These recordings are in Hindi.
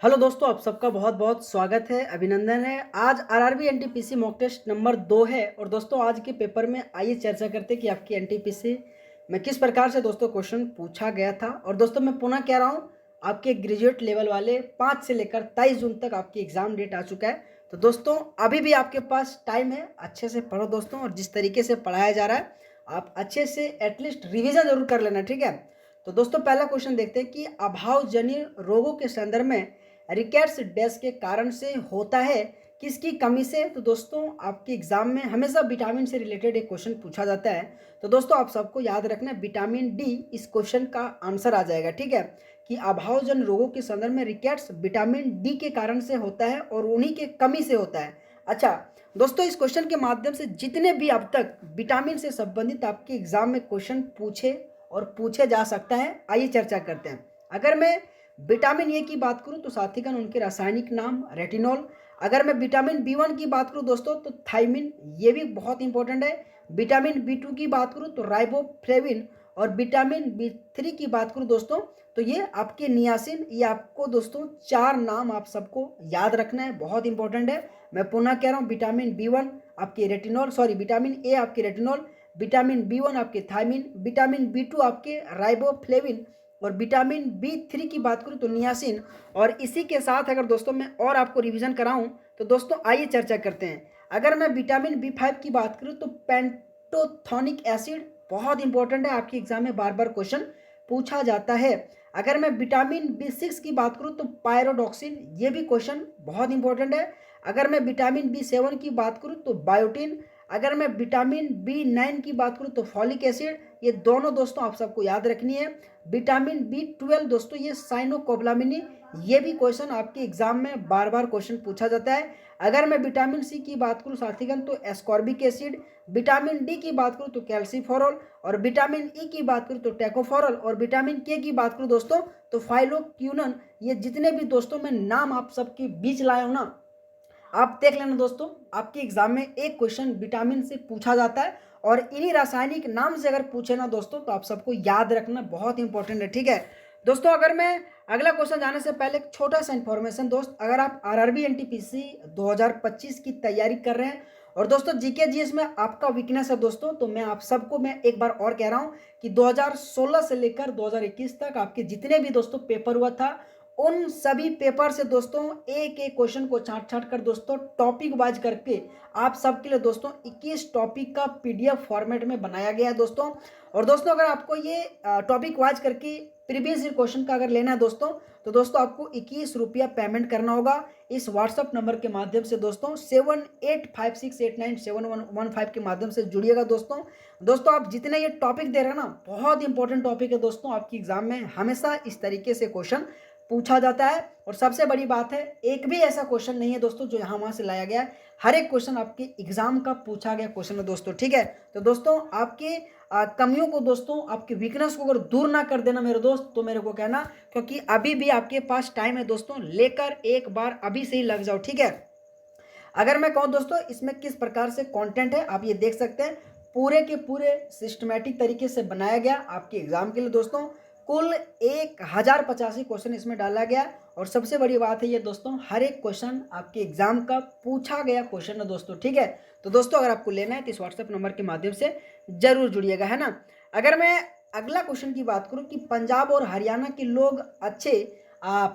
हेलो दोस्तों, आप सबका बहुत बहुत स्वागत है, अभिनंदन है। आज RRB NTPC mock test number 2 है। और दोस्तों आज के पेपर में आइए चर्चा करते हैं कि आपकी एनटीपीसी में किस प्रकार से दोस्तों क्वेश्चन पूछा गया था। और दोस्तों मैं पुनः कह रहा हूँ, आपके ग्रेजुएट लेवल वाले 5 से लेकर 23 जून तक आपकी एग्ज़ाम डेट आ चुका है। तो दोस्तों अभी भी आपके पास टाइम है, अच्छे से पढ़ो दोस्तों। और जिस तरीके से पढ़ाया जा रहा है आप अच्छे से एटलीस्ट रिविज़न जरूर कर लेना, ठीक है। तो दोस्तों पहला क्वेश्चन देखते हैं कि अभावजन्य रोगों के संदर्भ में रिकेट्स डैश के कारण से होता है, किसकी कमी से। तो दोस्तों आपके एग्जाम में हमेशा विटामिन से रिलेटेड एक क्वेश्चन पूछा जाता है। तो दोस्तों आप सबको याद रखना है विटामिन डी इस क्वेश्चन का आंसर आ जाएगा, ठीक है। कि अभावजन रोगों के संदर्भ में रिकेट्स विटामिन डी के कारण से होता है और उन्हीं के कमी से होता है। अच्छा दोस्तों, इस क्वेश्चन के माध्यम से जितने भी अब तक विटामिन से संबंधित आपके एग्जाम में क्वेश्चन पूछे और पूछे जा सकता है, आइए चर्चा करते हैं। अगर मैं विटामिन ए की बात करूं तो साथीगण उनके रासायनिक नाम रेटिनॉल। अगर मैं विटामिन बी1 की बात करूं दोस्तों तो थायमिन, ये भी बहुत इंपॉर्टेंट है। विटामिन बी2 की बात करूं तो राइबोफ्लेविन। और विटामिन बी3 की बात करूं दोस्तों तो ये आपके नियासिन। ये आपको दोस्तों 4 नाम आप सबको याद रखना है, बहुत इंपॉर्टेंट है। मैं पुनः कह रहा हूँ, विटामिन बी1 आपके रेटिनॉल, सॉरी विटामिन ए आपके रेटिनॉल, विटामिन बी1 आपके थायमिन, विटामिन बी2 आपके राइबोफ्लेविन और विटामिन बी3 की बात करूं तो नियासिन। और इसी के साथ अगर दोस्तों मैं और आपको रिवीजन कराऊं तो दोस्तों आइए चर्चा करते हैं। अगर मैं विटामिन बी5 की बात करूं तो पेंटोथेनिक एसिड, बहुत इंपॉर्टेंट है, आपके एग्जाम में बार बार क्वेश्चन पूछा जाता है। अगर मैं विटामिन बी6 की बात करूं तो पायरोडॉक्सिन, ये भी क्वेश्चन बहुत इंपॉर्टेंट है। अगर मैं विटामिन बी7 की बात करूं तो बायोटिन। अगर मैं विटामिन बी9 की बात करूं तो फॉलिक एसिड। ये दोनों दोस्तों आप सबको याद रखनी है। विटामिन बी12 दोस्तों ये साइनोकोबालामिनी, ये भी क्वेश्चन आपके एग्जाम में बार बार क्वेश्चन पूछा जाता है। अगर मैं विटामिन सी की बात करूं साथीगण तो एस्कॉर्बिक एसिड। विटामिन डी की बात करूं तो कैल्सीफोरॉल। और विटामिन ई की बात करूं तो टेकोफोरॉल। और विटामिन के की बात करूं दोस्तों तो फाइलोक्यूनन। ये जितने भी दोस्तों मैं नाम आप सबके बीच लाया हूं ना, आप देख लेना दोस्तों, आपके एग्जाम में एक क्वेश्चन विटामिन से पूछा जाता है। और इन्हीं रासायनिक नाम से अगर पूछे ना दोस्तों तो आप सबको याद रखना बहुत इंपॉर्टेंट है, ठीक है। दोस्तों अगर मैं अगला क्वेश्चन जाने से पहले एक छोटा सा इंफॉर्मेशन दोस्त, अगर आप आरआरबी एनटीपीसी 2025 की तैयारी कर रहे हैं और दोस्तों जीके जीएस में आपका वीकनेस है दोस्तों, तो मैं आप सबको मैं एक बार और कह रहा हूं कि 2016 से लेकर 2021 तक आपके जितने भी दोस्तों पेपर हुआ था, उन सभी पेपर से दोस्तों एक एक क्वेश्चन को छांट छांट कर दोस्तों टॉपिक वाइज करके आप सबके लिए दोस्तों 21 टॉपिक का पीडीएफ फॉर्मेट में बनाया गया है दोस्तों। और दोस्तों अगर आपको ये टॉपिक वाइज करके प्रीवियस क्वेश्चन का अगर लेना है दोस्तों तो दोस्तों आपको 21 रुपया पेमेंट करना होगा इस व्हाट्सअप नंबर के माध्यम से दोस्तों 7856897115 के माध्यम से जुड़िएगा दोस्तों। दोस्तों आप जितने ये टॉपिक दे रहे हैं ना, बहुत इंपॉर्टेंट टॉपिक है दोस्तों, आपकी एग्जाम में हमेशा इस तरीके से क्वेश्चन पूछा जाता है। और सबसे बड़ी बात है, एक भी ऐसा क्वेश्चन नहीं है दोस्तों जो यहाँ वहाँ से लाया गया है, हर एक क्वेश्चन आपके एग्जाम का पूछा गया क्वेश्चन है दोस्तों, ठीक है। तो दोस्तों आपके कमियों को दोस्तों, आपकी वीकनेस को अगर दूर ना कर देना मेरे दोस्त तो मेरे को कहना, क्योंकि अभी भी आपके पास टाइम है दोस्तों, लेकर एक बार अभी से ही लग जाओ, ठीक है। अगर मैं कहूँ दोस्तों इसमें किस प्रकार से कंटेंट है, आप ये देख सकते हैं, पूरे के पूरे सिस्टमेटिक तरीके से बनाया गया आपके एग्जाम के लिए दोस्तों। कुल 1085 क्वेश्चन इसमें डाला गया। और सबसे बड़ी बात है ये दोस्तों, हर एक क्वेश्चन आपके एग्जाम का पूछा गया क्वेश्चन है दोस्तों, ठीक है। तो दोस्तों अगर आपको लेना है तो इस व्हाट्सएप नंबर के माध्यम से जरूर जुड़िएगा, है ना। अगर मैं अगला क्वेश्चन की बात करूं कि पंजाब और हरियाणा के लोग अच्छे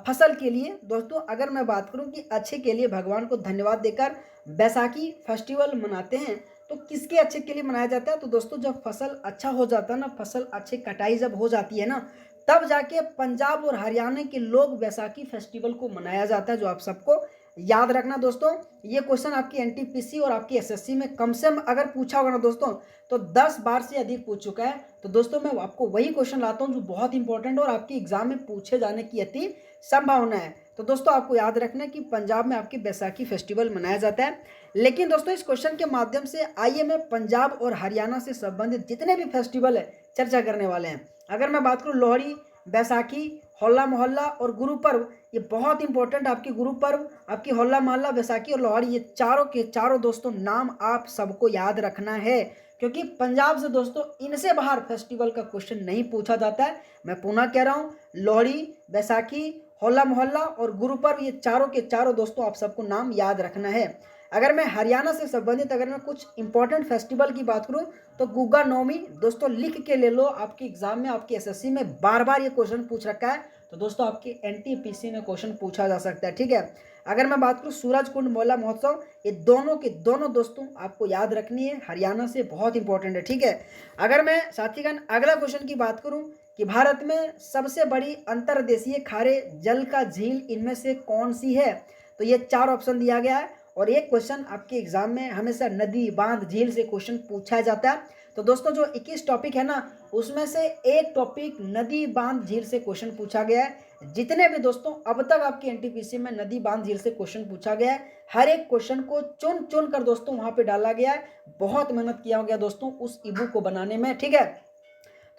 फसल के लिए दोस्तों, अगर मैं बात करूं कि अच्छे के लिए भगवान को धन्यवाद देकर बैसाखी फेस्टिवल मनाते हैं, तो किसके अच्छे के लिए मनाया जाता है। तो दोस्तों जब फसल अच्छा हो जाता है ना, फसल अच्छे कटाई जब हो जाती है ना, तब जाके पंजाब और हरियाणा के लोग बैसाखी फेस्टिवल को मनाया जाता है, जो आप सबको याद रखना दोस्तों। ये क्वेश्चन आपकी एनटीपीसी और आपकी एसएससी में कम से कम अगर पूछा होगा ना दोस्तों तो 10 बार से अधिक पूछ चुका है। तो दोस्तों मैं आपको वही क्वेश्चन लाता हूं जो बहुत इंपॉर्टेंट और आपके एग्जाम में पूछे जाने की अति संभावना है। तो दोस्तों आपको याद रखना है कि पंजाब में आपकी बैसाखी फेस्टिवल मनाया जाता है। लेकिन दोस्तों इस क्वेश्चन के माध्यम से आइए मैं पंजाब और हरियाणा से संबंधित जितने भी फेस्टिवल है चर्चा करने वाले हैं। अगर मैं बात करूं लोहड़ी, बैसाखी, होला मोहल्ला और गुरु पर्व, ये बहुत इंपॉर्टेंट आपके गुरु पर्व, आपकी होला मोहल्ला, बैसाखी और लोहड़ी, ये चारों के चारों दोस्तों नाम आप सबको याद रखना है, क्योंकि पंजाब से दोस्तों इनसे बाहर फेस्टिवल का क्वेश्चन नहीं पूछा जाता है। मैं पुनः कह रहा हूँ, लोहड़ी, बैसाखी, होला मोहल्ला और गुरु पर्व, ये चारों के चारों दोस्तों आप सबको नाम याद रखना है। अगर मैं हरियाणा से संबंधित अगर मैं कुछ इंपॉर्टेंट फेस्टिवल की बात करूं तो गुग्गा नौमी दोस्तों लिख के ले लो, आपके एग्जाम में आपके एसएससी में बार बार ये क्वेश्चन पूछ रखा है, तो दोस्तों आपके एनटीपीसी में क्वेश्चन पूछा जा सकता है, ठीक है। अगर मैं बात करूं सूरज कुंड मेला महोत्सव, ये दोनों के दोनों दोस्तों आपको याद रखनी है, हरियाणा से बहुत इंपॉर्टेंट है, ठीक है। अगर मैं साथीगण अगला क्वेश्चन की बात करूं कि भारत में सबसे बड़ी अंतर्देशीय खारे जल का झील इनमें से कौन सी है, तो ये चार ऑप्शन दिया गया है और एक क्वेश्चन आपके एग्जाम में हमेशा नदी बांध झील से क्वेश्चन पूछा जाता है। तो दोस्तों जो 21 टॉपिक है ना उसमें से एक टॉपिक नदी बांध झील से क्वेश्चन पूछा गया है। जितने भी दोस्तों अब तक आपकी एनटीपीसी में नदी बांध झील से क्वेश्चन पूछा गया है, हर एक क्वेश्चन को चुन चुन कर दोस्तों वहां पे डाला गया है, बहुत मेहनत किया गया दोस्तों उस ई बुक को बनाने में, ठीक है।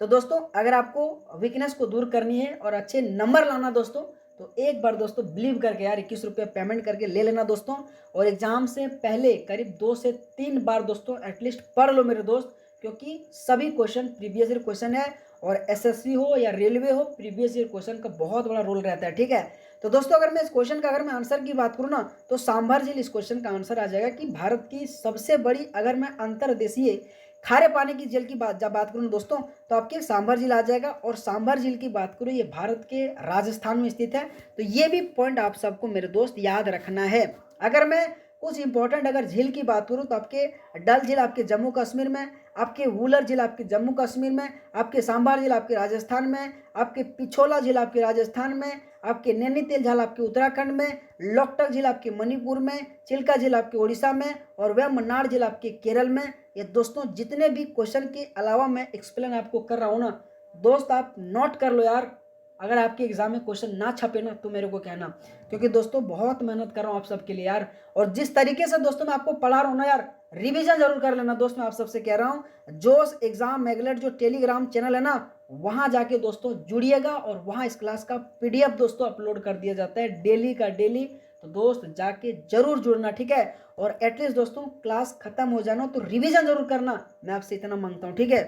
तो दोस्तों अगर आपको वीकनेस को दूर करनी है और अच्छे नंबर लाना दोस्तों, तो एक बार दोस्तों बिलीव करके यार 21 रुपये पेमेंट करके ले लेना दोस्तों, और एग्जाम से पहले करीब 2 से 3 बार दोस्तों एटलीस्ट पढ़ लो मेरे दोस्त, क्योंकि सभी क्वेश्चन प्रीवियस ईयर क्वेश्चन है और एसएससी हो या रेलवे हो, प्रीवियस ईयर क्वेश्चन का बहुत बड़ा रोल रहता है, ठीक है। तो दोस्तों अगर मैं इस क्वेश्चन का अगर मैं आंसर की बात करूँ ना तो सांभर झील इस क्वेश्चन का आंसर आ जाएगा कि भारत की सबसे बड़ी, अगर मैं अंतर्देशीय खारे पानी की झील की बात जब बात करूँ दोस्तों तो आपके सांभर झील आ जाएगा, और सांभर झील की बात करूँ ये भारत के राजस्थान में स्थित है, तो ये भी पॉइंट आप सबको मेरे दोस्त याद रखना है। अगर मैं कुछ इंपॉर्टेंट अगर झील की बात करूँ तो आपके डल झील आपके जम्मू कश्मीर में, आपके वुलर झील आपके जम्मू कश्मीर में, आपके सांभर झील आपके राजस्थान में, आपके पिछोला झील आपके राजस्थान में, आपके नैनीताल झील आपके उत्तराखंड में, लोकटक झील आपके मणिपुर में, चिल्का झील आपके उड़ीसा में, और वह मन्नार झील आपके केरल में। ये दोस्तों जितने भी क्वेश्चन के अलावा मैं एक्सप्लेन आपको कर रहा हूँ ना दोस्त, आप नोट कर लो यार, अगर आपके एग्जाम में क्वेश्चन ना छपे ना तो मेरे को कहना, क्योंकि दोस्तों बहुत मेहनत कर रहा हूँ आप सबके लिए यार, और जिस तरीके से दोस्तों मैं आपको पढ़ा रहा हूँ ना यार, रिवीजन जरूर कर लेना दोस्त, मैं आप सबसे कह रहा हूँ। जोश एग्जाम मैगलेट जो टेलीग्राम चैनल है ना वहां जाके दोस्तों जुड़िएगा, और वहां इस क्लास का पीडीएफ दोस्तों अपलोड कर दिया जाता है डेली का डेली, तो दोस्त जाके जरूर जुड़ना, ठीक है। और एटलीस्ट दोस्तों क्लास खत्म हो जाना तो रिवीजन जरूर करना, मैं आपसे इतना मांगता हूँ, ठीक है।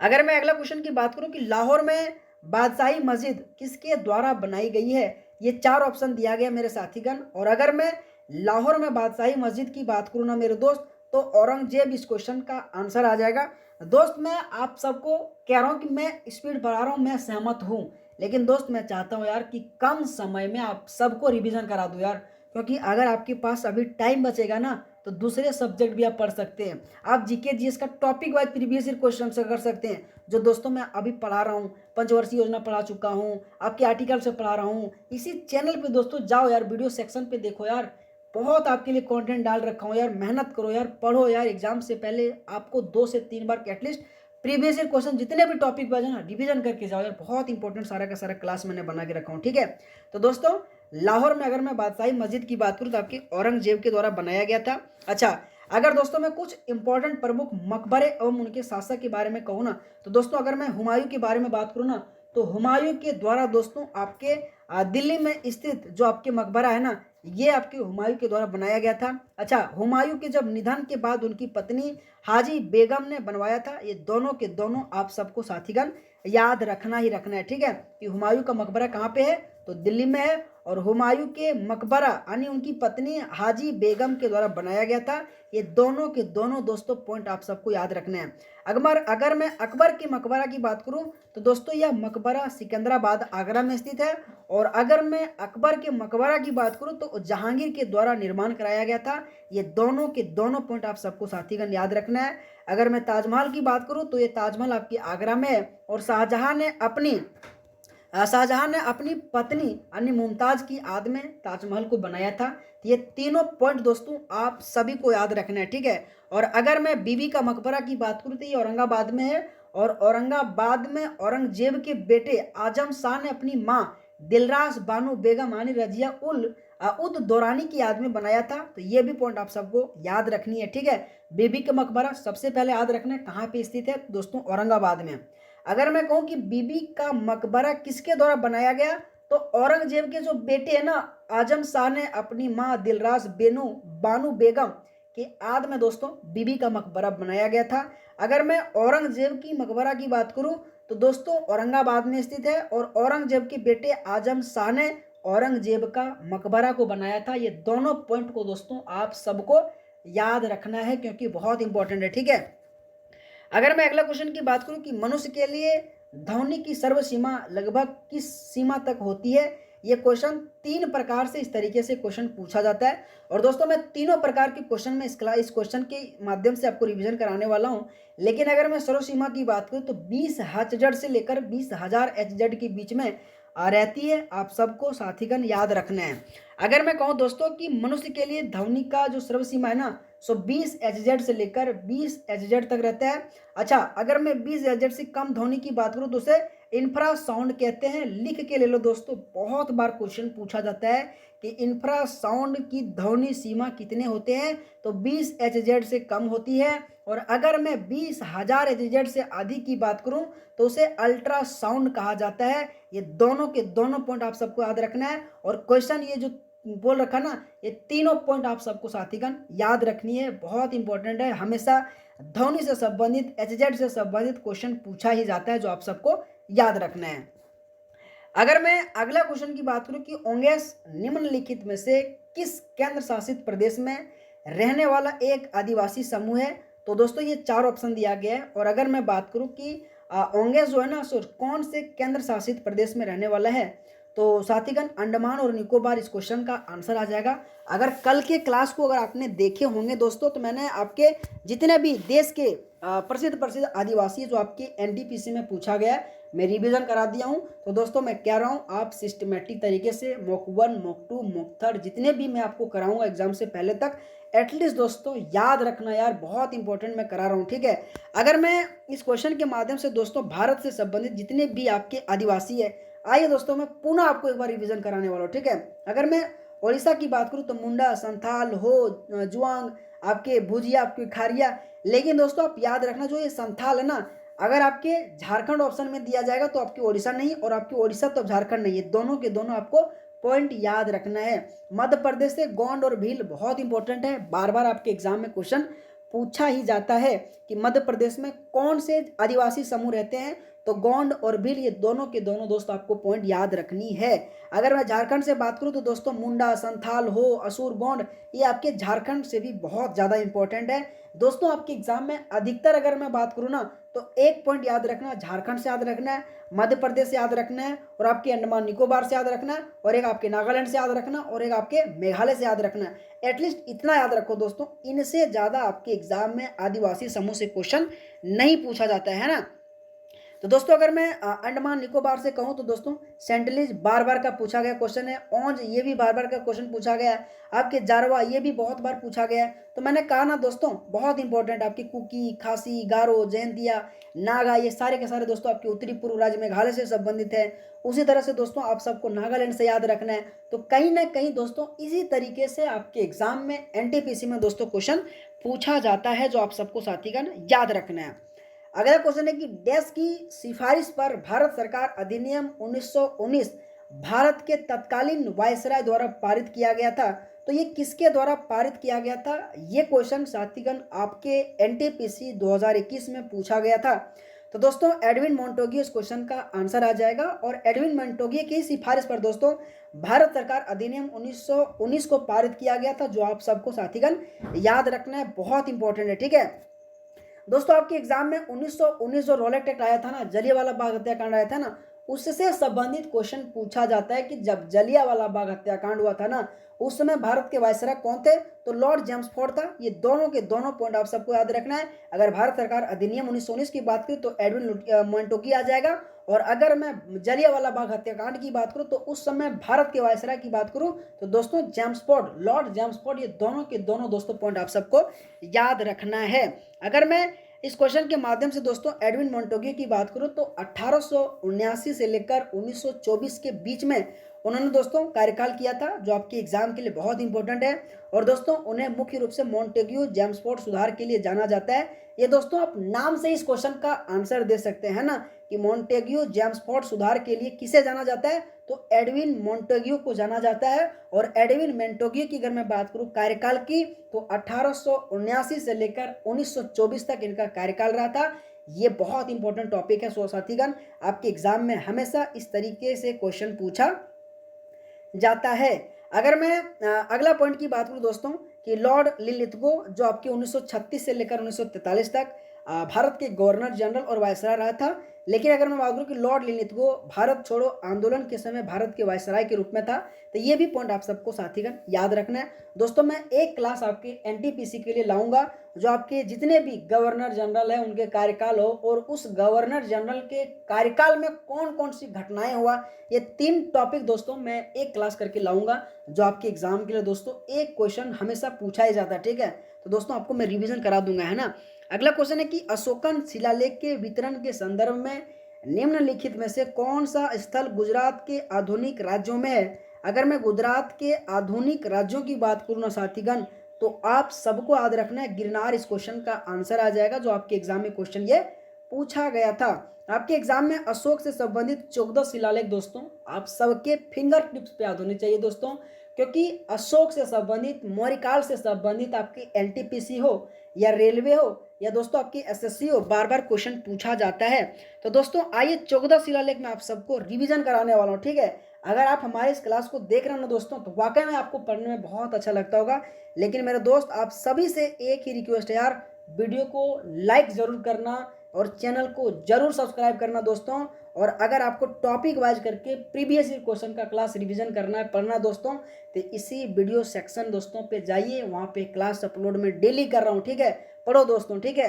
अगर मैं अगला क्वेश्चन की बात करूं कि लाहौर में बादशाही मस्जिद किसके द्वारा बनाई गई है, ये चार ऑप्शन दिया गया मेरे साथीगण। और अगर मैं लाहौर में बादशाही मस्जिद की बात करूं ना मेरे दोस्त तो औरंगजेब इस क्वेश्चन का आंसर आ जाएगा। दोस्त मैं आप सबको कह रहा हूं कि मैं स्पीड बढ़ा रहा हूं, मैं सहमत हूं, लेकिन दोस्त मैं चाहता हूं यार कि कम समय में आप सबको रिवीजन करा दूं यार, क्योंकि अगर आपके पास अभी टाइम बचेगा ना तो दूसरे सब्जेक्ट भी आप पढ़ सकते हैं, आप जीके जीएस का topic wise previous year question से कर सकते हैं, जो दोस्तों मैं अभी पढ़ा रहा हूँ, पंचवर्षीय योजना पढ़ा चुका हूँ, आपके आर्टिकल से पढ़ा रहा हूँ, इसी चैनल पे दोस्तों जाओ यार, वीडियो सेक्शन पे देखो यार, बहुत आपके लिए कंटेंट डाल रखा हूँ यार, मेहनत करो यार, पढ़ो यार, एग्जाम से पहले आपको 2 से 3 बार एटलीस्ट प्रीवियस ईयर क्वेश्चन जितने भी टॉपिक बचे ना रिवीजन करके जाओ यार, बहुत इंपॉर्टेंट सारा का सारा क्लास मैंने बना के रखा हूँ, ठीक है। तो दोस्तों लाहौर में अगर मैं बादशाही मस्जिद की बात करूँ तो आपके औरंगजेब के द्वारा बनाया गया था। अच्छा अगर दोस्तों मैं कुछ इंपॉर्टेंट प्रमुख मकबरे एवं उनके शासक के बारे में कहूँ ना तो दोस्तों अगर मैं हुमायूं के बारे में बात करूँ ना तो हुमायूं के द्वारा दोस्तों आपके दिल्ली में स्थित जो आपके मकबरा है ना ये आपके हुमायूं के द्वारा बनाया गया था। अच्छा हुमायूं के जब निधन के बाद उनकी पत्नी हाजी बेगम ने बनवाया था, ये दोनों के दोनों आप सबको साथीगण याद रखना ही रखना है, ठीक है। कि हुमायूं का मकबरा कहाँ पे है तो दिल्ली में है, और हुमायूं के मकबरा यानी उनकी पत्नी हाजी बेगम के द्वारा बनाया गया था, ये दोनों के दोनों दोस्तों पॉइंट आप सबको याद रखने हैं। अगर मैं अकबर के मकबरा की बात करूं तो दोस्तों यह मकबरा सिकंदराबाद आगरा में स्थित है, और अगर मैं अकबर के मकबरा की बात करूं तो जहांगीर के द्वारा निर्माण कराया गया था, ये दोनों के दोनों पॉइंट आप सबको साथीगण याद रखना है। अगर मैं ताजमहल की बात करूं तो ये ताजमहल आपकी आगरा में है, और शाहजहां ने अपनी पत्नी यानी मुमताज की याद में ताजमहल को बनाया था। ये तीनों पॉइंट दोस्तों आप सभी को याद रखना है, ठीक है। और अगर मैं बीबी का मकबरा की बात करूँ तो ये औरंगाबाद में है, और औरंगाबाद में औरंगजेब के बेटे आजम शाह ने अपनी माँ दिलरास बानो बेगम यानी रजिया उद दौरानी की याद में बनाया था, तो ये भी पॉइंट आप सबको याद रखनी है, ठीक है। बीबी का मकबरा सबसे पहले याद रखना है कहाँ पे स्थित है दोस्तों औरंगाबाद में। अगर मैं कहूँ कि बीबी का मकबरा किसके द्वारा बनाया गया तो औरंगजेब के जो बेटे हैं ना आजम शाह ने अपनी माँ दिलरास बानो बेगम के याद में दोस्तों बीबी का मकबरा बनाया गया था। अगर मैं औरंगजेब की मकबरा की बात करूं तो दोस्तों औरंगाबाद में स्थित है और औरंगजेब के बेटे आजम शाह ने औरंगजेब का मकबरा को बनाया था। ये दोनों पॉइंट को दोस्तों आप सबको याद रखना है क्योंकि बहुत इंपॉर्टेंट है, ठीक है। अगर मैं अगला क्वेश्चन की बात करूं कि मनुष्य के लिए ध्वनि की सर्व सीमा लगभग किस सीमा तक होती है, ये क्वेश्चन 3 प्रकार से इस तरीके से क्वेश्चन पूछा जाता है। और दोस्तों मैं तीनों प्रकार के क्वेश्चन में इस क्वेश्चन के माध्यम से आपको रिवीजन कराने वाला हूं। लेकिन अगर मैं सर्व सीमा की बात करूं तो 20 हर्ट्ज से लेकर 20,000 हर्ट्ज के बीच में रहती है। आप सबको साथीगण याद रखना है। अगर मैं कहूं दोस्तों कि मनुष्य के लिए ध्वनि का जो सर्व सीमा है ना, सो 20 हर्ट्ज से लेकर 20 हर्ट्ज तक रहता है। अच्छा, अगर मैं 20 हर्ट्ज से कम ध्वनि की बात करूं तो उसे इंफ्रासाउंड कहते हैं। लिख के ले लो दोस्तों, बहुत बार क्वेश्चन पूछा जाता है कि इंफ्रासाउंड की ध्वनि सीमा कितने होते हैं, तो 20 हर्ट्ज से कम होती है। और अगर मैं 20,000 हर्ट्ज से अधिक की बात करूं तो उसे अल्ट्रासाउंड कहा जाता है। ये दोनों के दोनों पॉइंट आप सबको याद रखना है। और क्वेश्चन ये जो बोल रखा ना, ये तीनों पॉइंट आप सबको साथीगण याद रखनी है, बहुत इंपॉर्टेंट है। हमेशा ध्वनि से संबंधित, एचजेड से संबंधित क्वेश्चन पूछा ही जाता है, जो आप सबको याद रखना है। अगर मैं अगला क्वेश्चन की बात करूं कि ओंगेस निम्नलिखित में से किस केंद्र शासित प्रदेश में रहने वाला एक आदिवासी समूह है, तो दोस्तों ये 4 ऑप्शन दिया गया है। और अगर मैं बात करूं कि ओंगेस जो है ना, सो कौन से केंद्र शासित प्रदेश में रहने वाला है, तो साथीगण अंडमान और निकोबार इस क्वेश्चन का आंसर आ जाएगा। अगर कल के क्लास को अगर आपने देखे होंगे दोस्तों, तो मैंने आपके जितने भी देश के प्रसिद्ध आदिवासी जो आपके एनटीपीसी में पूछा गया है, मैं रिवीजन करा दिया हूं। तो दोस्तों मैं कह रहा हूं आप सिस्टमेटिक तरीके से मॉक 1, मॉक 2, मॉक 3 जितने भी मैं आपको कराऊंगा एग्जाम से पहले तक, एटलीस्ट दोस्तों याद रखना यार, बहुत इंपॉर्टेंट मैं करा रहा हूं, ठीक है। अगर मैं इस क्वेश्चन के माध्यम से दोस्तों भारत से संबंधित जितने भी आपके आदिवासी है, आइए दोस्तों मैं पुनः आपको एक बार रिवीजन कराने वाला हूँ, ठीक है। अगर मैं उड़ीसा की बात करूँ तो मुंडा, संथाल, हो, जुआंग, आपके भुजिया, आपके खारिया। लेकिन दोस्तों आप याद रखना, जो ये संथाल है ना, अगर आपके झारखंड ऑप्शन में दिया जाएगा तो आपकी ओडिशा नहीं, और आपकी ओडिशा तो झारखंड नहीं है। दोनों के दोनों आपको पॉइंट याद रखना है। मध्य प्रदेश से गोंड और भील बहुत इंपॉर्टेंट है, बार बार आपके एग्जाम में क्वेश्चन पूछा ही जाता है कि मध्य प्रदेश में कौन से आदिवासी समूह रहते हैं, तो गोंड और भील, ये दोनों के दोनों दोस्तों आपको पॉइंट याद रखनी है। अगर मैं झारखंड से बात करूं तो दोस्तों मुंडा, संथाल, हो, असुर, गोंड, ये आपके झारखंड से भी बहुत ज़्यादा इंपॉर्टेंट है दोस्तों। आपके एग्जाम में अधिकतर अगर मैं बात करूं ना, तो एक पॉइंट याद रखना, झारखंड से याद रखना है, मध्य प्रदेश से याद रखना है, और आपके अंडमान निकोबार से याद रखना है, और एक आपके नागालैंड से याद रखना, और एक आपके मेघालय से याद रखना है। एटलीस्ट इतना याद रखो दोस्तों, इनसे ज़्यादा आपके एग्जाम में आदिवासी समूह से क्वेश्चन नहीं पूछा जाता है ना। तो दोस्तों अगर मैं अंडमान निकोबार से कहूं तो दोस्तों सेंटिलीज बार बार का पूछा गया क्वेश्चन है। औंज, ये भी बार बार का क्वेश्चन पूछा गया है। आपके जारवा, ये भी बहुत बार पूछा गया है। तो मैंने कहा ना दोस्तों, बहुत इंपॉर्टेंट, आपकी कुकी, खासी, गारो, जयंतिया, नागा, ये सारे के सारे दोस्तों आपके उत्तरी पूर्व राज्य मेघालय से संबंधित है। उसी तरह से दोस्तों आप सबको नागालैंड से याद रखना है। तो कहीं ना कहीं दोस्तों इसी तरीके से आपके एग्जाम में एनटीपीसी में दोस्तों क्वेश्चन पूछा जाता है, जो आप सबको साथीगण याद रखना है। अगला क्वेश्चन है कि डैश की सिफारिश पर भारत सरकार अधिनियम 1919 भारत के तत्कालीन वायसराय द्वारा पारित किया गया था। तो ये किसके द्वारा पारित किया गया था, ये क्वेश्चन साथीगण आपके एनटीपीसी 2021 में पूछा गया था। तो दोस्तों एडविन मोंटोगियो इस क्वेश्चन का आंसर आ जाएगा। और एडविन मोंटोगियो की सिफारिश पर दोस्तों भारत सरकार अधिनियम 1919 को पारित किया गया था, जो आप सबको साथीगण याद रखना है, बहुत इंपॉर्टेंट है, ठीक है। दोस्तों आपके एग्जाम में 1919 जो रॉलेट एक्ट आया था ना, जलियांवाला बाग हत्याकांड आया था ना, उससे संबंधित क्वेश्चन पूछा जाता है कि जब जलियांवाला बाग हत्याकांड हुआ था ना, उस समय भारत के वायसराय कौन थे, तो लॉर्ड जेम्सफोर्ड था। ये दोनों के दोनों पॉइंट आप सबको याद रखना है। अगर भारत सरकार अधिनियम 1919 की बात करें तो एडविन मोंटोगी आ जाएगा। और अगर मैं जलियांवाला बाग हत्याकांड की बात करूं तो उस समय भारत के वायसराय की बात करूं तो दोस्तों जेम्सफोर्ड, लॉर्ड जेम्सफोर्ड, ये दोनों के दोनों दोस्तों पॉइंट आप सबको याद रखना है। अगर मैं इस क्वेश्चन के माध्यम से दोस्तों एडविन मोंटोगियो की बात करूं तो 1879 से लेकर 1924 के बीच में उन्होंने दोस्तों कार्यकाल किया था, जो आपके एग्जाम के लिए बहुत इंपॉर्टेंट है। और दोस्तों उन्हें मुख्य रूप से मोंटेग्यू जेम्सफोर्ड सुधार के लिए जाना जाता है। ये दोस्तों आप नाम से इस क्वेश्चन का आंसर दे सकते हैं ना, कि मोंटेग्यू जेम्सफोर्ड सुधार के लिए किसे जाना जाता है, तो एडविन मोंटेग्यू को जाना जाता है। और एडविन मोंटेग्यू की अगर मैं बात करूं कार्यकाल की, तो 1879 से लेकर 1924 तक इनका कार्यकाल रहा था। ये बहुत इंपॉर्टेंट टॉपिक है। सो साथीगण, आपके एग्जाम में हमेशा इस तरीके से क्वेश्चन पूछा जाता है। अगर मैं अगला पॉइंट की बात करूं दोस्तों, कि लॉर्ड लिनलिथगो जो आपके 1936 से लेकर 1943 तक भारत के गवर्नर जनरल और वायसराय रहा था। लेकिन अगर मैं बात करूं कि लॉर्ड लिनलिथगो भारत छोड़ो आंदोलन के समय भारत के वायसराय के रूप में था, तो ये भी पॉइंट आप सबको साथीगण याद रखना है। दोस्तों, मैं एक क्लास आपके एनटीपीसी के लिए लाऊंगा जो आपके जितने भी गवर्नर जनरल हैं उनके कार्यकाल हो, और उस गवर्नर जनरल के कार्यकाल में कौन कौन सी घटनाएं हुआ, ये 3 टॉपिक दोस्तों मैं एक क्लास करके लाऊंगा, जो आपके एग्जाम के लिए दोस्तों एक क्वेश्चन हमेशा पूछा ही जाता है। ठीक है, तो दोस्तों आपको मैं रिवीजन करा दूंगा, है ना। अगला क्वेश्चन है कि अशोकन शिलालेख के वितरण के संदर्भ में निम्नलिखित में से कौन सा स्थल गुजरात के आधुनिक राज्यों में है। अगर मैं गुजरात के आधुनिक राज्यों की बात करूँ ना साथीगण, तो आप सबको याद रखना है गिरनार इस क्वेश्चन का आंसर आ जाएगा, जो आपके एग्जाम में क्वेश्चन ये पूछा गया था। आपके एग्जाम में अशोक से संबंधित 14 शिलालेख दोस्तों आप सबके फिंगर टिप्स पे याद होने चाहिए दोस्तों, क्योंकि अशोक से संबंधित, मौर्यकाल से संबंधित आपकी एनटीपीसी हो या रेलवे हो या दोस्तों आपकी एसएससी हो, बार बार क्वेश्चन पूछा जाता है। तो दोस्तों आइए 14 शिलालेख में आप सबको रिवीजन कराने वाला हूँ। ठीक है, अगर आप हमारे इस क्लास को देख रहे हैं ना दोस्तों, तो वाकई में आपको पढ़ने में बहुत अच्छा लगता होगा। लेकिन मेरे दोस्त, आप सभी से एक ही रिक्वेस्ट है यार, वीडियो को लाइक ज़रूर करना और चैनल को जरूर सब्सक्राइब करना दोस्तों। और अगर आपको टॉपिक वाइज करके प्रीवियस ईयर क्वेश्चन का क्लास रिवीजन करना है, पढ़ना दोस्तों, तो इसी वीडियो सेक्शन दोस्तों पे जाइए, वहाँ पे क्लास अपलोड में डेली कर रहा हूँ। ठीक है, पढ़ो दोस्तों। ठीक है,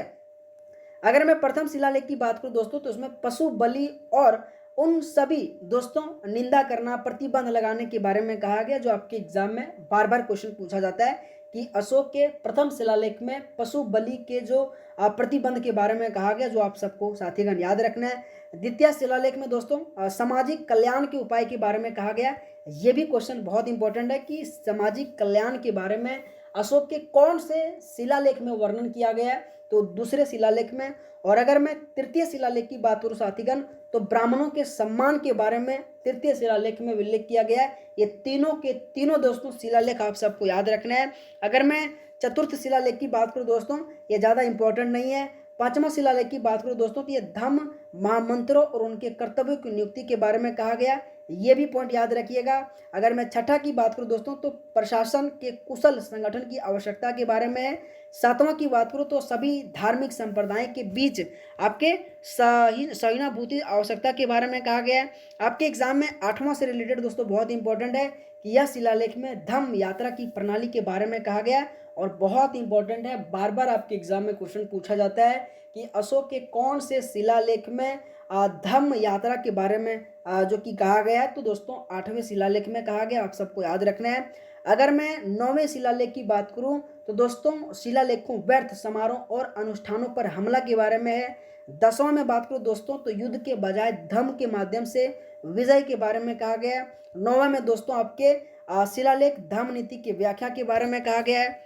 अगर मैं प्रथम शिलालेख की बात करूं दोस्तों, तो उसमें पशु बलि और उन सभी दोस्तों निंदा करना, प्रतिबंध लगाने के बारे में कहा गया, जो आपके एग्जाम में बार बार क्वेश्चन पूछा जाता है कि अशोक के प्रथम शिलालेख में पशु बलि के जो प्रतिबंध के बारे में कहा गया, जो आप सबको साथीगण याद रखना है। द्वितीय शिलालेख में दोस्तों सामाजिक कल्याण के उपाय के बारे में कहा गया। ये भी क्वेश्चन बहुत इंपॉर्टेंट है कि सामाजिक कल्याण के बारे में अशोक के कौन से शिलालेख में वर्णन किया गया है, तो दूसरे शिलालेख में। और अगर मैं तृतीय शिलालेख की बात करूं साथीगण, तो ब्राह्मणों के सम्मान के बारे में तृतीय शिलालेख में उल्लेख किया गया है। ये तीनों के तीनों दोस्तों शिलालेख आप सबको याद रखना है। अगर मैं चतुर्थ शिलालेख की बात करूं दोस्तों, ये ज़्यादा इंपॉर्टेंट नहीं है। पांचवा शिलालेख की बात करूं दोस्तों, तो ये धम्म महामंत्रों और उनके कर्तव्यों की नियुक्ति के बारे में कहा गया, ये भी पॉइंट याद रखिएगा। अगर मैं छठा की बात करूं दोस्तों, तो प्रशासन के कुशल संगठन की आवश्यकता के बारे में है। सातवां की बात करूं तो सभी धार्मिक संप्रदाय के बीच आपके सहिष्णुता आवश्यकता के बारे में कहा गया है। आपके एग्जाम में आठवां से रिलेटेड दोस्तों बहुत इंपॉर्टेंट है कि यह शिलालेख में धम्म यात्रा की प्रणाली के बारे में कहा गया है, और बहुत इंपॉर्टेंट है, बार बार आपके एग्जाम में क्वेश्चन पूछा जाता है कि अशोक के कौन से शिलालेख में धम्म यात्रा के बारे में जो कि कहा गया है। तो दोस्तों 8वें शिलालेख में कहा गया, आप सबको याद रखना है। अगर मैं 9वें शिलालेख की बात करूं, तो दोस्तों शिलालेखों व्यर्थ समारोह और अनुष्ठानों पर हमला के बारे में है। 10वां में बात करूं दोस्तों, तो युद्ध के बजाय धम्म के माध्यम से विजय के बारे में कहा गया है। 9वां में दोस्तों आपके शिलालेख धम्म नीति की व्याख्या के बारे में कहा गया है।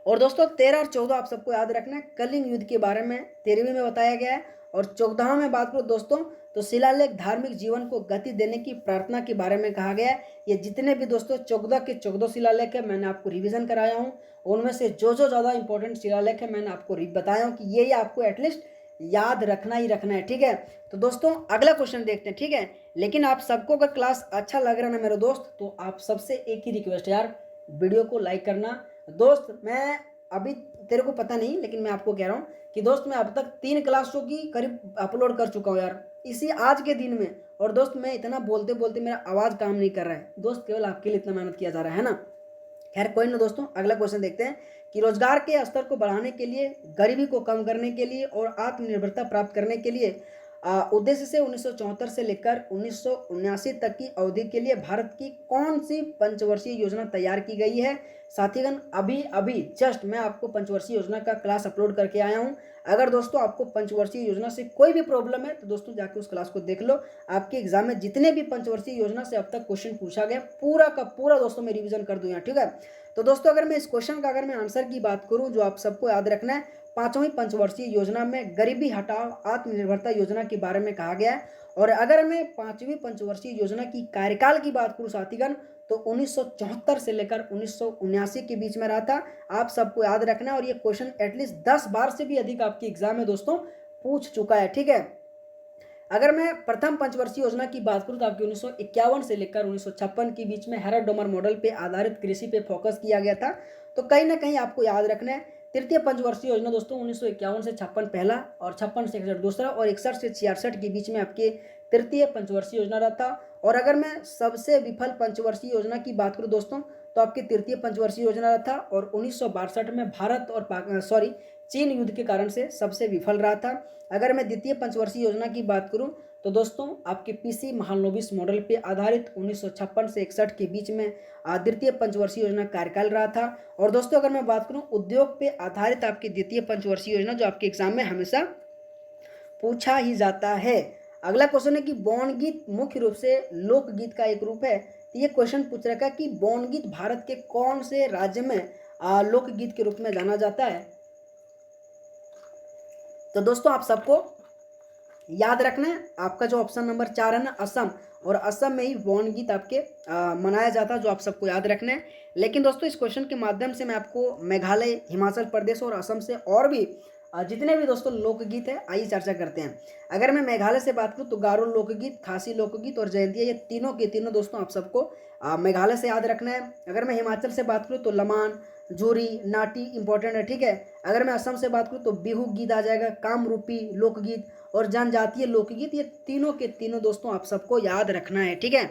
और दोस्तों 13 और 14 आप सबको याद रखना है, कलिंग युद्ध के बारे में 13वीं में बताया गया है। और 14वां में बात करूं दोस्तों, तो शिलालेख धार्मिक जीवन को गति देने की प्रार्थना के बारे में कहा गया है। ये जितने भी दोस्तों 14 के 14 शिलालेख है, मैंने आपको रिवीजन कराया हूँ। उनमें से जो ज़्यादा इंपॉर्टेंट शिलालेख है मैंने आपको बताया हूँ कि ये आपको एटलीस्ट याद रखना ही रखना है। ठीक है, तो दोस्तों अगला क्वेश्चन देखते हैं। ठीक है, लेकिन आप सबको अगर क्लास अच्छा लग रहा है ना मेरे दोस्त, तो आप सबसे एक ही रिक्वेस्ट है यार, वीडियो को लाइक करना। दोस्त मैं अभी तेरे को पता नहीं, लेकिन मैं आपको कह रहा हूँ कि दोस्त मैं अब तक 3 क्लासों की करीब अपलोड कर चुका हूँ यार, इसी आज के दिन में। और दोस्त मैं इतना बोलते बोलते मेरा आवाज़ काम नहीं कर रहा है दोस्त, केवल आपके लिए इतना मेहनत किया जा रहा है ना। खैर कोई ना दोस्तों, अगला क्वेश्चन देखते हैं कि रोजगार के स्तर को बढ़ाने के लिए, गरीबी को कम करने के लिए और आत्मनिर्भरता प्राप्त करने के लिए उद्देश्य से 1974 से लेकर 1979 तक की अवधि के लिए भारत की कौन सी पंचवर्षीय योजना तैयार की गई है। साथीगण अभी अभी जस्ट मैं आपको पंचवर्षीय योजना का क्लास अपलोड करके आया हूं। अगर दोस्तों आपको पंचवर्षीय योजना से कोई भी प्रॉब्लम है तो दोस्तों जाके उस क्लास को देख लो। आपके एग्जाम में जितने भी पंचवर्षीय योजना से अब तक क्वेश्चन पूछा गया पूरा का पूरा दोस्तों मैं रिवीजन कर दूंगा। ठीक है, तो दोस्तों अगर मैं इस क्वेश्चन का अगर मैं आंसर की बात करूं, जो आप सबको याद रखना है, 5वीं पंचवर्षीय योजना में गरीबी हटाओ आत्मनिर्भरता योजना के बारे में कहा गया है। और अगर मैं 5वीं पंचवर्षीय योजना की कार्यकाल की बात करूं साथीगण, तो 1974 से लेकर 1979 के बीच में रहा था। आप सबको याद रखना है, और ये क्वेश्चन एटलीस्ट 10 बार से भी अधिक आपके एग्जाम में दोस्तों पूछ चुका है, ठीक है। अगर मैं प्रथम पंचवर्षीय योजना की बात करूं तो आपकी 1951 से लेकर 1956 के बीच में हेरल्ड डोमर मॉडल पे आधारित कृषि पे फोकस किया गया था। तो कहीं ना कहीं आपको याद रखना है, तृतीय पंचवर्षीय योजना दोस्तों 1951 से 56 पहला और 56 से 61 दूसरा और 61 से 66 के बीच में आपके तृतीय पंचवर्षीय योजना रहा था। और अगर मैं सबसे विफल पंचवर्षीय योजना की बात करूं दोस्तों तो आपकी तृतीय पंचवर्षीय योजना रहा था और 1962 में भारत और चीन युद्ध के कारण से सबसे विफल रहा था। अगर मैं द्वितीय पंचवर्षीय योजना की बात करूं तो दोस्तों आपके पीसी महालनोबिस मॉडल पे आधारित 1956 से 61 के बीच में द्वितीय पंचवर्षीय योजना कार्यकाल रहा था। और दोस्तों अगर मैं बात करूं उद्योग पे आधारित आपकी द्वितीय पंचवर्षीय योजना जो आपके एग्जाम में हमेशा पूछा ही जाता है। अगला क्वेश्चन है कि बौन गीत मुख्य रूप से लोकगीत का एक रूप है। तो ये क्वेश्चन पूछ रखा है कि बौन गीत भारत के कौन से राज्य में लोकगीत के रूप में जाना जाता है। तो दोस्तों आप सबको याद रखना है, आपका जो ऑप्शन नंबर 4 है ना असम, और असम में ही बौन गीत आपके मनाया जाता है, जो आप सबको याद रखना है। लेकिन दोस्तों इस क्वेश्चन के माध्यम से मैं आपको मेघालय, हिमाचल प्रदेश और असम से और भी जितने भी दोस्तों लोकगीत है आइए चर्चा करते हैं। अगर मैं मेघालय से बात करूँ तो गारो लोकगीत, खासी लोकगीत और जयंतिया, ये तीनों के तीनों दोस्तों आप सबको मेघालय से याद रखना है। अगर मैं हिमाचल से बात करूँ तो लमान, जोरी, नाटी इंपॉर्टेंट है, ठीक है। अगर मैं असम से बात करूँ तो बिहू गीत आ जाएगा, कामरूपी लोकगीत और जनजातीय लोकगीत, ये तीनों के तीनों दोस्तों आप सबको याद रखना है, ठीक है।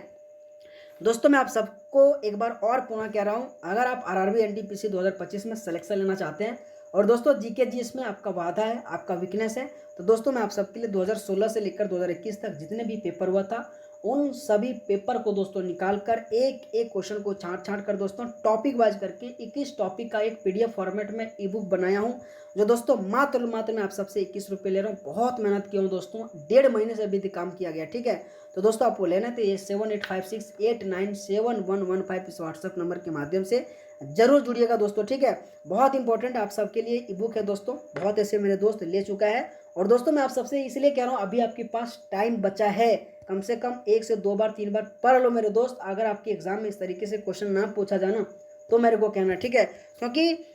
दोस्तों मैं आप सबको एक बार और पुनः कह रहा हूँ, अगर आप आरआरबी एनटीपीसी 2025 में सिलेक्शन लेना चाहते हैं और दोस्तों जीके जीएस में आपका वादा है, आपका वीकनेस है, तो दोस्तों मैं आप सबके लिए 2016 से लेकर 2021 तक जितने भी पेपर हुआ था उन सभी पेपर को दोस्तों निकाल कर एक एक क्वेश्चन को छांट कर दोस्तों टॉपिक वाइज करके 21 टॉपिक का एक पीडीएफ फॉर्मेट में ई बुक बनाया हूं, जो दोस्तों मात्र मैं आप सबसे 21 रुपये ले रहा हूं। बहुत मेहनत किया हूं दोस्तों, 1.5 महीने से अभी काम किया गया, ठीक है। तो दोस्तों आपको लेना है तो ये 7856897115 इस व्हाट्सएप नंबर के माध्यम से जरूर जुड़िएगा दोस्तों, ठीक है। बहुत इंपॉर्टेंट आप सबके लिए ई बुक है दोस्तों, बहुत ऐसे मेरे दोस्त ले चुका है। और दोस्तों मैं आप सबसे इसलिए कह रहा हूँ अभी आपके पास टाइम बचा है, कम से कम 1 से 2 बार 3 बार पढ़ लो मेरे दोस्त। अगर आपके एग्जाम में इस तरीके से क्वेश्चन ना पूछा जाना तो मेरे को कहना, ठीक है, क्योंकि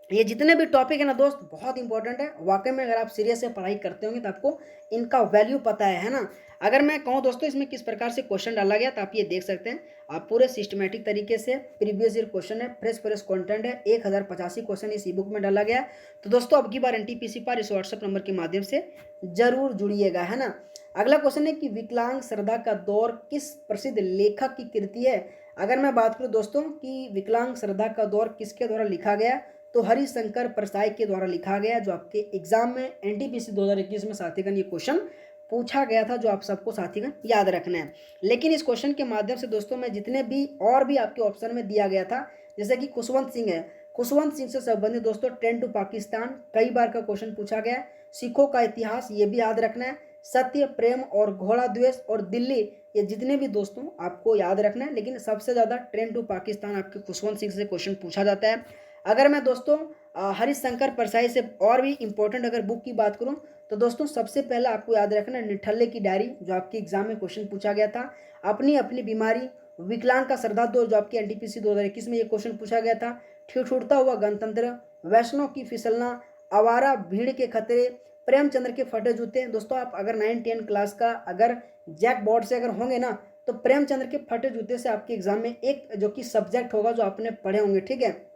ये जितने भी टॉपिक है ना दोस्त बहुत इंपॉर्टेंट है वाकई में। अगर आप सीरियस से पढ़ाई करते होंगे तो आपको इनका वैल्यू पता है ना। अगर मैं कहूँ दोस्तों इसमें किस प्रकार से क्वेश्चन डाला गया तो आप ये देख सकते हैं, आप पूरे सिस्टमेटिक तरीके से प्रीवियस ईयर क्वेश्चन है, फ्रेश कंटेंट है, 1085 क्वेश्चन इस ई बुक में डाला गया। तो दोस्तों अब की बार एनटीपीसी पर इस व्हाट्सएप नंबर के माध्यम से जरूर जुड़िएगा, है ना। अगला क्वेश्चन है कि विकलांग श्रद्धा का दौर किस प्रसिद्ध लेखक की कृति है। अगर मैं बात करूं दोस्तों कि विकलांग श्रद्धा का दौर किसके द्वारा लिखा गया तो हरिशंकर परसाई के द्वारा लिखा गया, जो आपके एग्जाम में एनटीपीसी 2021 में साथीगण ये क्वेश्चन पूछा गया था, जो आप सबको साथीगण याद रखना है। लेकिन इस क्वेश्चन के माध्यम से दोस्तों मैं जितने भी और भी आपके ऑप्शन में दिया गया था, जैसे कि खुशवंत सिंह है, खुशवंत सिंह से संबंधित दोस्तों ट्रेन टू पाकिस्तान कई बार का क्वेश्चन पूछा गया। सिखों का इतिहास ये भी याद रखना है, सत्य, प्रेम और घोड़ा द्वेष और दिल्ली, ये जितने भी दोस्तों आपको याद रखना है। लेकिन सबसे ज़्यादा ट्रेन टू पाकिस्तान आपके खुशवंत सिंह से क्वेश्चन पूछा जाता है। अगर मैं दोस्तों हरिशंकर परसाई से और भी इंपॉर्टेंट अगर बुक की बात करूं तो दोस्तों सबसे पहला आपको याद रखना है निठल्ले की डायरी, जो आपके एग्जाम में क्वेश्चन पूछा गया था। अपनी अपनी बीमारी, विकलांग का श्रद्धा दौर, जो आपके एनटीपीसी 2021 में ये क्वेश्चन पूछा गया था। ठिठुरता हुआ गणतंत्र, वैष्णव की फिसलना, आवारा भीड़ के खतरे, प्रेमचंद्र के फटे जूते। दोस्तों आप अगर 9-10 क्लास का अगर जैक बोर्ड से अगर होंगे ना तो प्रेमचंद्र के फटे जूते से आपके एग्जाम में एक जो कि सब्जेक्ट होगा जो आपने पढ़े होंगे, ठीक है।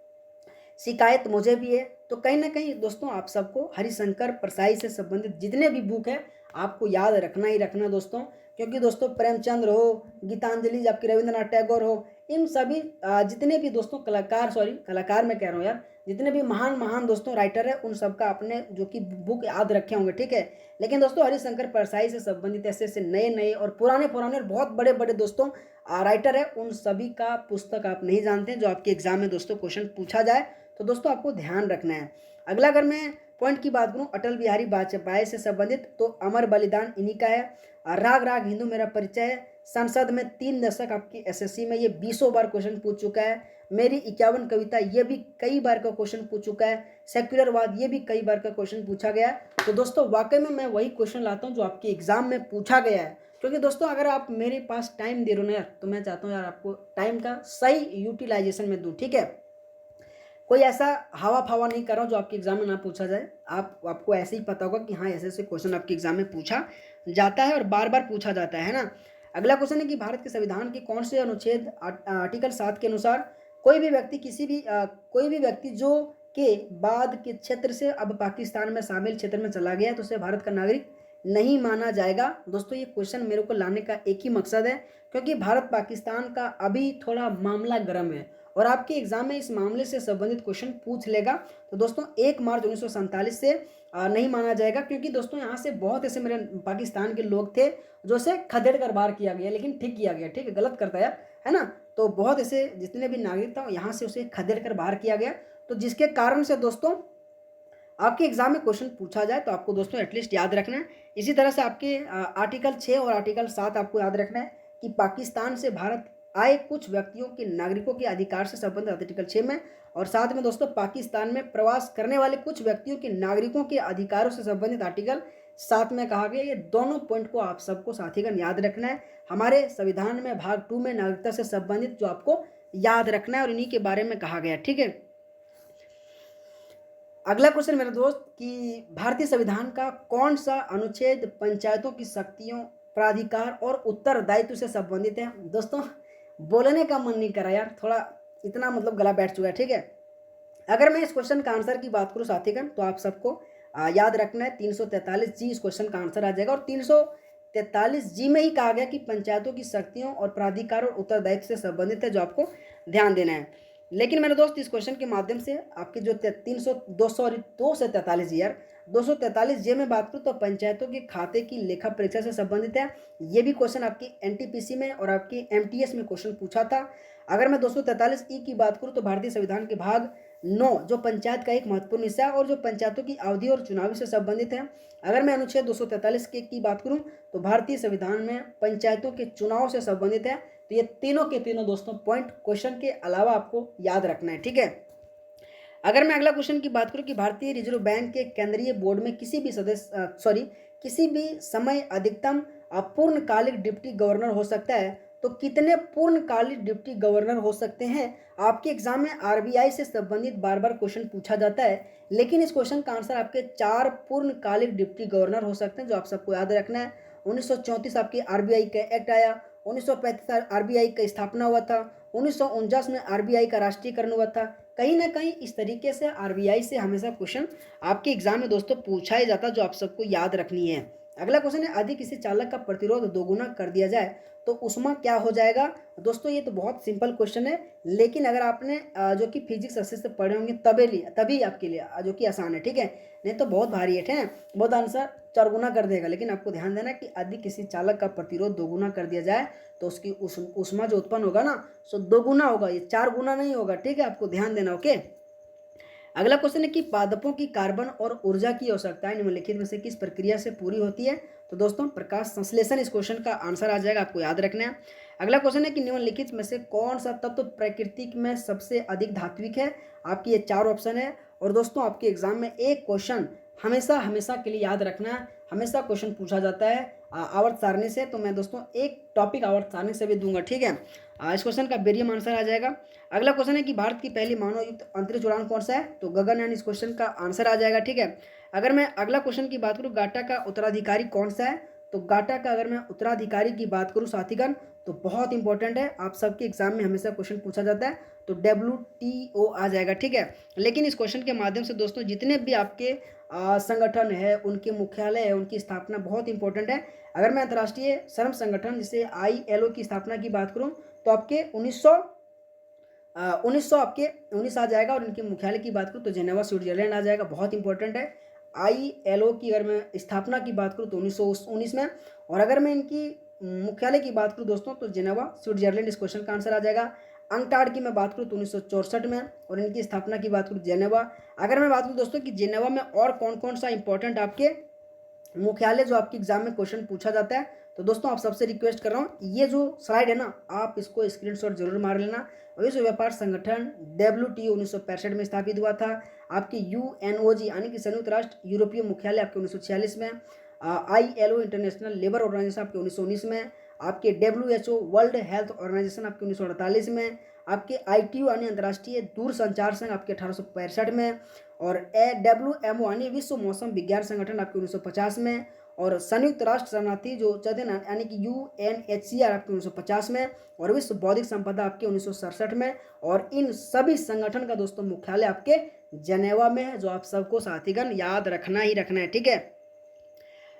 शिकायत मुझे भी है। तो कहीं ना कहीं दोस्तों आप सबको हरिशंकर परसाई से संबंधित जितने भी बुक है आपको याद रखना ही रखना दोस्तों, क्योंकि दोस्तों प्रेमचंद्र हो, गीतांजलि आपकी रविंद्रनाथ टैगोर हो, इन सभी जितने भी दोस्तों कलाकार मैं कह रहा हूँ यार, जितने भी महान दोस्तों राइटर है उन सबका आपने जो कि बुक याद रखे होंगे, ठीक है। लेकिन दोस्तों हरिशंकर परसाई से संबंधित ऐसे ऐसे नए और पुराने और बहुत बड़े दोस्तों राइटर है, उन सभी का पुस्तक आप नहीं जानते जो आपके एग्जाम में दोस्तों क्वेश्चन पूछा जाए तो दोस्तों आपको ध्यान रखना है। अगला अगर मैं पॉइंट की बात करूं अटल बिहारी वाजपेयी से संबंधित तो अमर बलिदान इन्हीं का है। राग हिंदू मेरा परिचय है। संसद में 3 दशक आपकी एसएससी में ये 20 बार क्वेश्चन पूछ चुका है। मेरी 51 कविता ये भी कई बार का क्वेश्चन पूछ चुका है। सेक्युलरवाद ये भी कई बार का क्वेश्चन पूछा गया है। तो दोस्तों वाकई में मैं वही क्वेश्चन लाता हूँ जो आपके एग्जाम में पूछा गया है, क्योंकि दोस्तों अगर आप मेरे पास टाइम दे रहे हो ना यार तो मैं चाहता हूँ यार आपको टाइम का सही यूटिलाइजेशन में दूँ, ठीक है। कोई ऐसा हवा फवा नहीं कर रहा हूँ जो आपके एग्जाम में ना पूछा जाए। आपको ऐसे ही पता होगा कि हाँ ऐसे ऐसे क्वेश्चन आपके एग्जाम में पूछा जाता है और बार बार पूछा जाता है ना। अगला क्वेश्चन है कि भारत के संविधान के कौन से अनुच्छेद आर्टिकल 7 के अनुसार कोई भी व्यक्ति कोई भी व्यक्ति जो के बाद के क्षेत्र से अब पाकिस्तान में शामिल क्षेत्र में चला गया तो उसे भारत का नागरिक नहीं माना जाएगा। दोस्तों ये क्वेश्चन मेरे को लाने का एक ही मकसद है, क्योंकि भारत पाकिस्तान का अभी थोड़ा मामला गर्म है और आपके एग्जाम में इस मामले से संबंधित क्वेश्चन पूछ लेगा। तो दोस्तों 1 मार्च 1947 से नहीं माना जाएगा, क्योंकि दोस्तों यहाँ से बहुत ऐसे मेरे पाकिस्तान के लोग थे जो उसे खदेड़ कर बाहर किया गया, लेकिन ठीक किया गया, ठीक है, गलत करता है ना। तो बहुत ऐसे जितने भी नागरिक था यहाँ से उसे खदेड़ कर बाहर किया गया, तो जिसके कारण से दोस्तों आपके एग्जाम में क्वेश्चन पूछा जाए तो आपको दोस्तों एटलीस्ट याद रखना है। इसी तरह से आपके आर्टिकल 6 और आर्टिकल 7 आपको याद रखना है कि पाकिस्तान से भारत आए कुछ व्यक्तियों के नागरिकों के अधिकार से संबंधित आर्टिकल 6 में, और साथ में दोस्तों पाकिस्तान में प्रवास करने वाले कुछ व्यक्तियों के नागरिकों के अधिकारों से संबंधित आर्टिकल 7 में कहा गया। ये दोनों पॉइंट को आप सबको साथीगण याद रखना है। हमारे संविधान में भाग 2 में नागरिकता से संबंधित जो आपको याद रखना है और इन्हीं के बारे में कहा गया, ठीक है। अगला क्वेश्चन मेरे दोस्त कि भारतीय संविधान का कौन सा अनुच्छेद पंचायतों की शक्तियों, प्राधिकार और उत्तरदायित्व से संबंधित है। दोस्तों बोलने का मन नहीं कर रहा यार, थोड़ा इतना मतलब गला बैठ चुका है, ठीक है। अगर मैं इस क्वेश्चन का आंसर की बात करूँ साथीगण तो आप सबको याद रखना है 343 जी इस क्वेश्चन का आंसर आ जाएगा, और 343 जी में ही कहा गया कि पंचायतों की शक्तियों और प्राधिकार और उत्तरदायित्व से संबंधित है, जो आपको ध्यान देना है। लेकिन मेरे दोस्त इस क्वेश्चन के माध्यम से आपके जो 243 जे में बात करूँ तो पंचायतों के खाते की लेखा परीक्षा से संबंधित है। ये भी क्वेश्चन आपकी एनटीपीसी में और आपकी एमटीएस में क्वेश्चन पूछा था। अगर मैं 243 ई की बात करूँ तो भारतीय संविधान के भाग 9 जो पंचायत का एक महत्वपूर्ण हिस्सा है और जो पंचायतों की अवधि और चुनावी से संबंधित है। अगर मैं अनुच्छेद 243 के की बात करूँ तो भारतीय संविधान में पंचायतों के चुनाव से संबंधित है। तो ये तीनों के तीनों दोस्तों पॉइंट क्वेश्चन के अलावा आपको याद रखना है, ठीक है। अगर मैं अगला क्वेश्चन की बात करूं कि भारतीय रिजर्व बैंक के केंद्रीय बोर्ड में किसी भी समय अधिकतम पूर्णकालिक डिप्टी गवर्नर हो सकता है, तो कितने पूर्णकालिक डिप्टी गवर्नर हो सकते हैं। आपके एग्जाम में आरबीआई से संबंधित बार बार क्वेश्चन पूछा जाता है, लेकिन इस क्वेश्चन का आंसर आपके 4 पूर्णकालिक डिप्टी गवर्नर हो सकते हैं, जो आप सबको याद रखना है। 1934 आपके आरबीआई का एक्ट आया, 1935 आरबीआई का स्थापना हुआ था, 1949 में आरबीआई का राष्ट्रीयकरण हुआ था। कहीं ना कहीं इस तरीके से आरबीआई से हमेशा क्वेश्चन आपके एग्जाम में दोस्तों पूछा ही जाता, जो आप सबको याद रखनी है। अगला क्वेश्चन है यदि किसी चालक का प्रतिरोध दोगुना कर दिया जाए तो उसमें क्या हो जाएगा। दोस्तों ये तो बहुत सिंपल क्वेश्चन है, लेकिन अगर आपने जो कि फिजिक्स अच्छे से पढ़े होंगे तभी आपके लिए जो कि आसान है, ठीक है, नहीं तो बहुत भारी है, बहुत आंसर 4 गुना कर देगा। लेकिन आपको ध्यान देना कि यदि किसी चालक का प्रतिरोध 2 गुना कर दिया जाए तो उसकी ऊष्मा जो उत्पन्न होगा ना सो 2 गुना होगा, ये 4 गुना नहीं होगा, ठीक है, आपको ध्यान देना, ओके। अगला क्वेश्चन है कि पादपों की कार्बन और ऊर्जा की आवश्यकताएं निम्नलिखित में से किस प्रक्रिया से पूरी होती है। तो दोस्तों प्रकाश संश्लेषण इस क्वेश्चन का आंसर आ जाएगा, आपको याद रखना है। अगला क्वेश्चन है कि निम्नलिखित में से कौन सा तत्व प्रकृति में सबसे अधिक धात्विक है। आपकी ये 4 ऑप्शन है, और दोस्तों आपके एग्जाम में एक क्वेश्चन हमेशा के लिए याद रखना है, हमेशा क्वेश्चन पूछा जाता है आवर्त सारणी से, तो मैं दोस्तों एक टॉपिक आवर्त सारणी से भी दूंगा, ठीक है। इस क्वेश्चन का बेरियम आंसर आ जाएगा। अगला क्वेश्चन है कि भारत की पहली मानव युक्त अंतरिक्ष उड़ान कौन सा है, तो गगनयान इस क्वेश्चन का आंसर आ जाएगा, ठीक है। अगर मैं अगला क्वेश्चन की बात करूँ गाटा का उत्तराधिकारी कौन सा है, तो गाटा का अगर मैं उत्तराधिकारी की बात करूँ साथीगण तो बहुत इंपॉर्टेंट है, आप सबके एग्जाम में हमेशा क्वेश्चन पूछा जाता है, तो WTO आ जाएगा, ठीक है। लेकिन इस क्वेश्चन के माध्यम से दोस्तों जितने भी आपके संगठन है उनके मुख्यालय है उनकी स्थापना बहुत इंपॉर्टेंट है। अगर मैं अंतर्राष्ट्रीय श्रम संगठन जैसे ILO की स्थापना की बात करूं तो आपके 1919 आ जाएगा, और इनके मुख्यालय की बात करूं तो जेनेवा स्विट्जरलैंड आ जाएगा, बहुत इंपॉर्टेंट है। ILO की अगर मैं स्थापना की बात करूं तो 1919 में, और अगर मैं इनकी मुख्यालय की बात करूं दोस्तों तो जेनेवा स्विट्जरलैंड इस क्वेश्चन का आंसर आ जाएगा। अंकटाड की मैं बात करूँ तो 1964 में, और इनकी स्थापना की बात करूँ जेनेवा। अगर मैं बात करूँ दोस्तों कि जेनेवा में और कौन कौन सा इंपॉर्टेंट आपके मुख्यालय जो आपके एग्जाम में क्वेश्चन पूछा जाता है, तो दोस्तों आप सबसे रिक्वेस्ट कर रहा हूँ ये जो स्लाइड है ना आप इसको स्क्रीनशॉट जरूर मार लेना। विश्व व्यापार संगठन WTO 1965 में स्थापित हुआ था। आपकी UNOG यानी कि संयुक्त राष्ट्र यूरोपीय मुख्यालय आपके 1946 में। ILO इंटरनेशनल लेबर ऑर्गेनाइजेशन आपके 1919 में। आपके WHO वर्ल्ड हेल्थ ऑर्गेनाइजेशन आपके 1948 में। आपके ITU यानी अंतर्राष्ट्रीय दूर संचार संघ आपके 1865 में, और WMO यानी विश्व मौसम विज्ञान संगठन आपके 1950 में, और संयुक्त राष्ट्र शरणार्थी जो यानी कि UNHCR आपके 1950 में, और विश्व बौद्धिक संपदा आपके 1967 में। और इन सभी संगठन का दोस्तों मुख्यालय आपके जनेवा में है, जो आप सबको साथीगण याद रखना ही रखना है, ठीक है।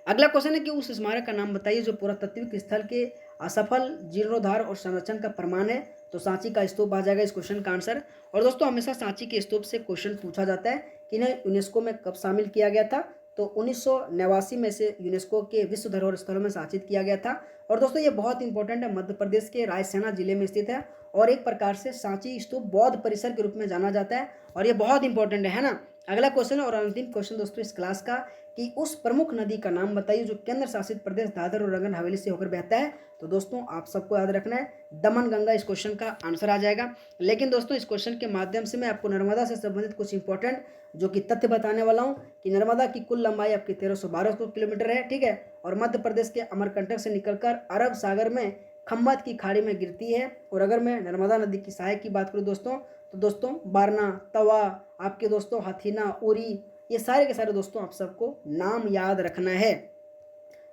अगला क्वेश्चन है कि उस स्मारक का नाम बताइए जो पुरातात्विक स्थल के असफल जीर्णोद्धार और संरक्षण का प्रमाण है। तो सांची का स्तूप आ जाएगा इस क्वेश्चन का आंसर। और दोस्तों हमेशा सांची के स्तूप से क्वेश्चन पूछा जाता है कि इन्हें यूनेस्को में कब शामिल किया गया था। तो 1989 में से यूनेस्को के विश्व धरोहर स्थलों में शासित किया गया था। और दोस्तों ये बहुत इंपॉर्टेंट है, मध्य प्रदेश के रायसेना जिले में स्थित है, और एक प्रकार से सांची स्तूप बौद्ध परिसर के रूप में जाना जाता है, और ये बहुत इंपॉर्टेंट है ना। अगला क्वेश्चन और अंतिम क्वेश्चन दोस्तों इस क्लास का, कि उस प्रमुख नदी का नाम बताइए जो केंद्र शासित प्रदेश दादर और नगर हवेली से होकर बहता है। तो दोस्तों आप सबको याद रखना है दमन गंगा इस क्वेश्चन का आंसर आ जाएगा। लेकिन दोस्तों इस क्वेश्चन के माध्यम से मैं आपको नर्मदा से संबंधित कुछ इंपॉर्टेंट जो कि तथ्य बताने वाला हूँ कि नर्मदा की कुल लंबाई आपकी 1312 किलोमीटर है, ठीक है। और मध्य प्रदेश के अमरकंटक से निकलकर अरब सागर में खम्मत की खाड़ी में गिरती है। और अगर मैं नर्मदा नदी की सहायक की बात करूँ दोस्तों, तो दोस्तों बारना, तवा, आपके दोस्तों हथीना, उरी, ये सारे के सारे दोस्तों आप सबको नाम याद रखना है।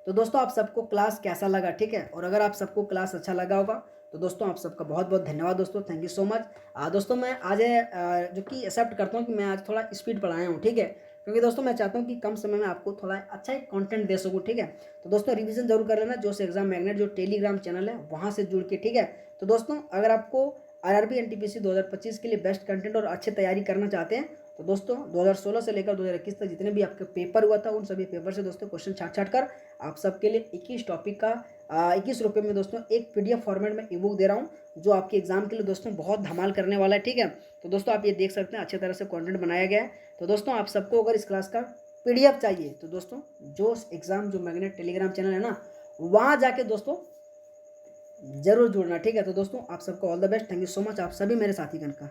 तो दोस्तों आप सबको क्लास कैसा लगा, ठीक है। और अगर आप सबको क्लास अच्छा लगा होगा तो दोस्तों आप सबका बहुत बहुत धन्यवाद दोस्तों, थैंक यू सो मच। दोस्तों मैं आज जो कि एक्सेप्ट करता हूँ कि मैं आज थोड़ा स्पीड पढ़ाया हूँ, ठीक है, क्योंकि दोस्तों मैं चाहता हूँ कि कम समय में आपको थोड़ा अच्छा ही कंटेंट दे सकूँ, ठीक है। तो दोस्तों रिवीजन जरूर कर लेना, जोश एग्जाम मैग्नेट जो टेलीग्राम चैनल है वहाँ से जुड़ के, ठीक है। तो दोस्तों अगर आपको RRB NTPC 2025 के लिए बेस्ट कंटेंट और अच्छी तैयारी करना चाहते हैं तो दोस्तों 2016 से लेकर 2021 तक जितने भी आपके पेपर हुआ था उन सभी पेपर से दोस्तों क्वेश्चन छाट कर आप सबके लिए 21 टॉपिक का 21 रुपये में दोस्तों एक PDF फॉर्मेट में ई-बुक दे रहा हूँ, जो आपके एग्जाम के लिए दोस्तों बहुत धमाल करने वाला है, ठीक है। तो दोस्तों आप ये देख सकते हैं अच्छी तरह से कंटेंट बनाया गया है। तो दोस्तों आप सबको अगर इस क्लास का PDF चाहिए तो दोस्तों जोश एग्जाम जो मैग्नेट टेलीग्राम चैनल है ना, वहाँ जाके दोस्तों जरूर जुड़ना, ठीक है। तो दोस्तों आप सबको all the best, thank you so much आप सभी मेरे साथीगण का।